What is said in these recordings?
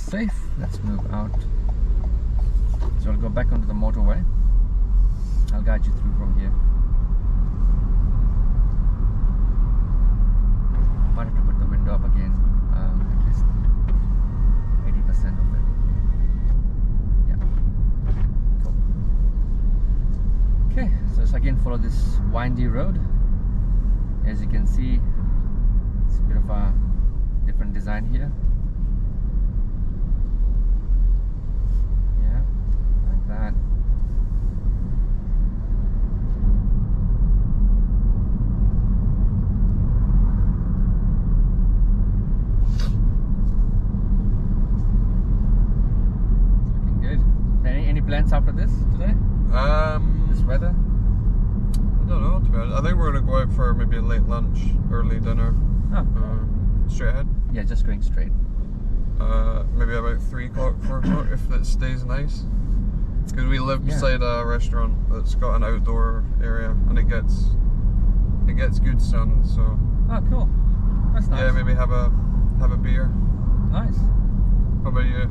safe. Let's move out. So I'll go back onto the motorway. I'll guide you through from here. Might have to put the window up again, at least 80% of it. Yeah. Cool. Okay, so let's again follow this windy road. As you can see, it's a bit of a different design here. Yeah, like that. Plans after this today? This weather? I don't know, to be honest. I think we're going to go out for maybe a late lunch, early dinner. Oh. Straight ahead? Yeah, just going straight. Maybe about 3 o'clock, 4 o'clock, if it stays nice. Because we live beside a restaurant that's got an outdoor area and it gets good sun, so. Oh, cool. That's nice. Yeah, maybe have a beer. Nice. How about you?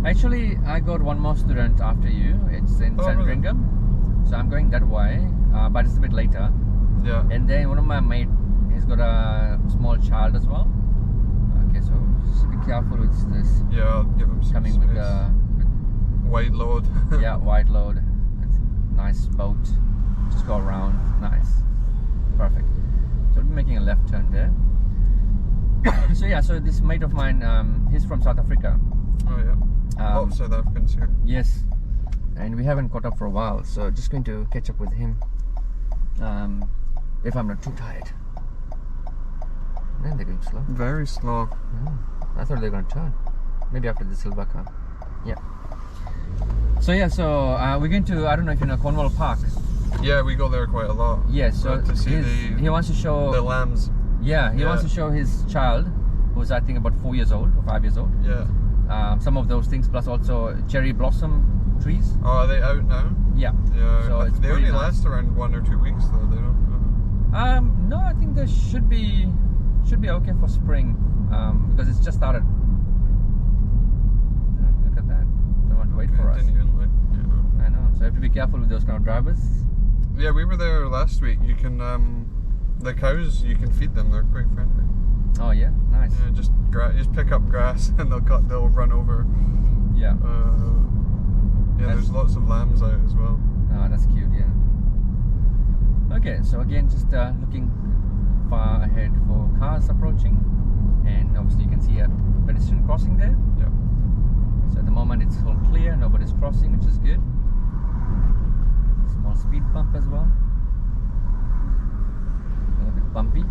Actually, I got one more student after you. It's in Sandringham. So I'm going that way, but it's a bit later. Yeah. And then one of my mate, he's got a small child as well. Okay, so just be careful with this. Yeah, I'll give him some coming space. with the wide load. yeah, wide load. It's a nice boat. Just go around. Nice. Perfect. So we'll be making a left turn there. So yeah, so this mate of mine, he's from South Africa. Oh yeah. A lot of South Africans here. Yes, and we haven't caught up for a while, so just going to catch up with him if I'm not too tired. Man, they're going slow. Very slow. I thought they were going to turn. Maybe after the silver car. Yeah. So yeah, so we're going to, I don't know if you know Cornwall Park. Yeah, we go there quite a lot. Yeah, so to see he wants to show the lambs. Yeah, he wants to show his child, who's I think about 4 years old or 5 years old. Yeah. Some of those things, plus also cherry blossom trees. Oh, are they out now? Yeah. Yeah. So they only last around 1 or 2 weeks though. They don't. No, I think they should be okay for spring, because it's just started. Look at that. Don't want to wait for us. Didn't even look. Yeah. I know. So you have to be careful with those kind of drivers. Yeah, we were there last week. You can the cows, you can feed them. They're quite friendly. Oh yeah, nice. Yeah, just pick up grass and they'll run over. Yeah. There's lots of lambs out as well. Oh, that's cute. Yeah. Okay, so again, just looking far ahead for cars approaching, and obviously you can see a pedestrian crossing there. Yeah. So at the moment it's all clear, nobody's crossing, which is good. Small speed bump as well. A little bit bumpy.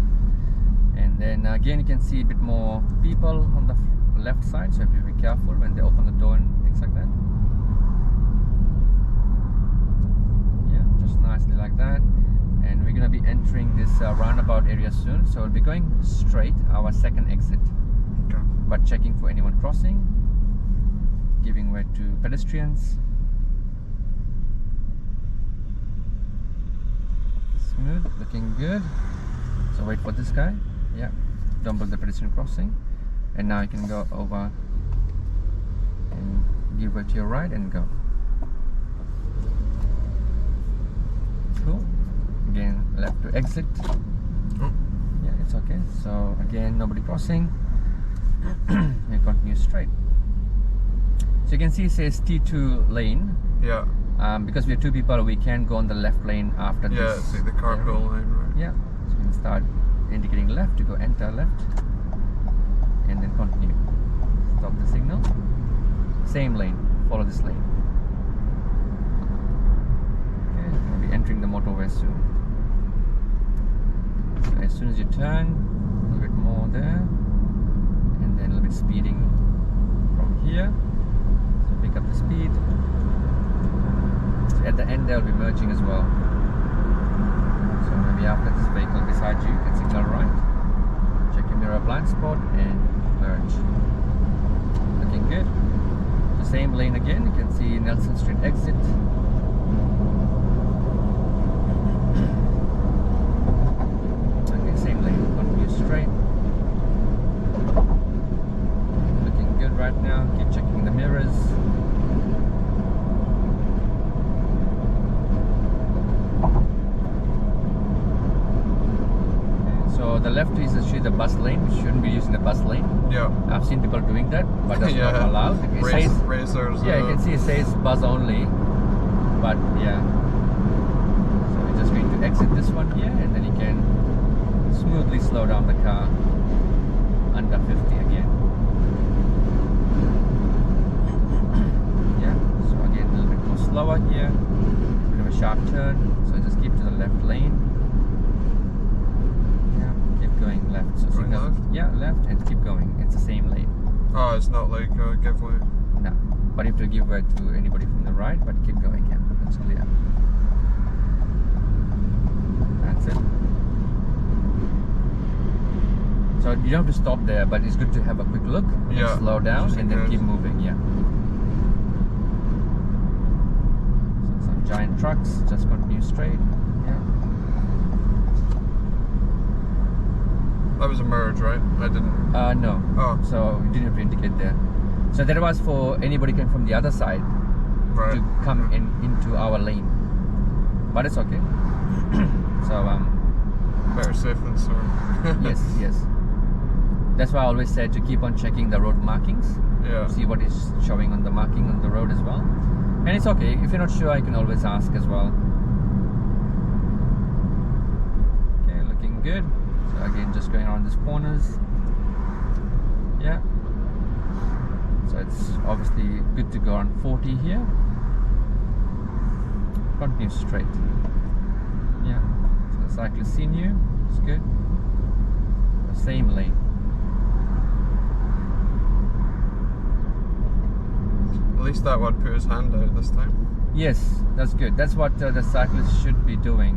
And then again you can see a bit more people on the left side, so you have to be careful when they open the door and things like that. Yeah, just nicely like that. And we're going to be entering this roundabout area soon, so we'll be going straight, our second exit. Okay. But checking for anyone crossing, giving way to pedestrians. Smooth, looking good. So wait for this guy. Yeah, double the pedestrian crossing, and now you can go over and give way to your right and go. Cool. Again, left to exit. Yeah, it's okay. So again, nobody crossing. You continue straight. So you can see it says T2 lane. Yeah. Because we are 2 people, we can go on the left lane after this. Yeah, it's like the carpool lane, right? Yeah. So you can start indicating left to go enter left, and then continue. Stop the signal. Same lane. Follow this lane. Okay, we'll be entering the motorway soon. So as soon as you turn, a little bit more there, and then a little bit speeding from here. So pick up the speed. So at the end, they'll be merging as well. So maybe after this vehicle beside you, you can signal right, check your mirror blind spot, and merge. Looking good. The same lane again, you can see Nelson Street exit. Okay, same lane, continue straight. Looking good right now, keep So the left is actually the bus lane. We shouldn't be using the bus lane. Yeah. I've seen people doing that, but that's Yeah. not allowed. It says, Racers. yeah, you can see it says bus only, but yeah. So we're just going to exit this one here, and then you can smoothly slow down the car under 50 again. Yeah. So again, a little bit more slower here. Bit of a sharp turn. So just keep to the left lane. Going left, so Going left? Yeah, left, and keep going. It's the same lane. Oh, it's not like give way. No, but you have to give way to anybody from the right, but keep going. Yeah, that's clear. That's it. So you don't have to stop there, but it's good to have a quick look, Yeah, and slow down, just and then in keep case. moving. Yeah. So some giant trucks. Just continue straight. Yeah. That was a merge, right? I didn't. No. Oh, So you didn't have to indicate there. So that was for anybody coming from the other side right. to come into our lane. But it's okay. So Better safe than sorry. yes. That's why I always said to keep on checking the road markings. Yeah. See what is showing on the marking on the road as well. And it's okay. If you're not sure, you can always ask as well. Okay, looking good. So again, just going around these corners. Yeah. So it's obviously good to go on 40 here. Continue straight. Yeah. So the cyclist seen you. It's good. The same lane. At least that one put his hand out this time. Yes, that's good. That's what the cyclists should be doing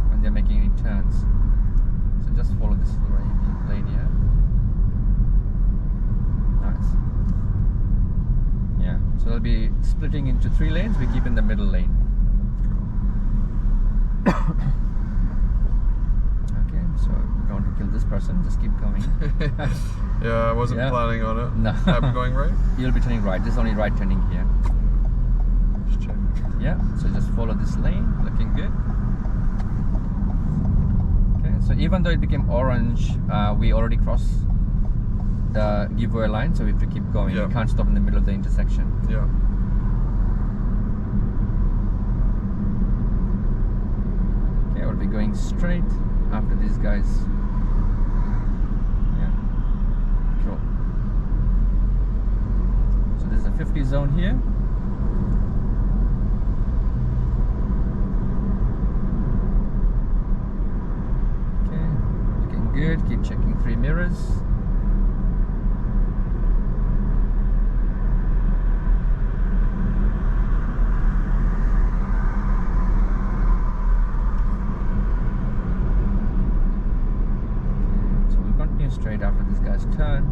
when they're making any turns. So just follow this lane here. Nice. Yeah, so they'll be splitting into 3 lanes. We keep in the middle lane. Okay, so don't want to kill this person. Just keep going. Yeah, I wasn't Yeah. planning on it. No. I'm going right? You'll be turning right. There's only right turning here. Just check. Yeah, so just follow this lane, looking good. Okay, so even though it became orange, we already crossed the giveaway line, so we have to keep going. Yeah. We can't stop in the middle of the intersection. Yeah. Okay, we'll be going straight after these guys. Yeah, cool. So there's a 50 zone here. Good, keep checking 3 mirrors. So we'll continue straight after this guy's turn.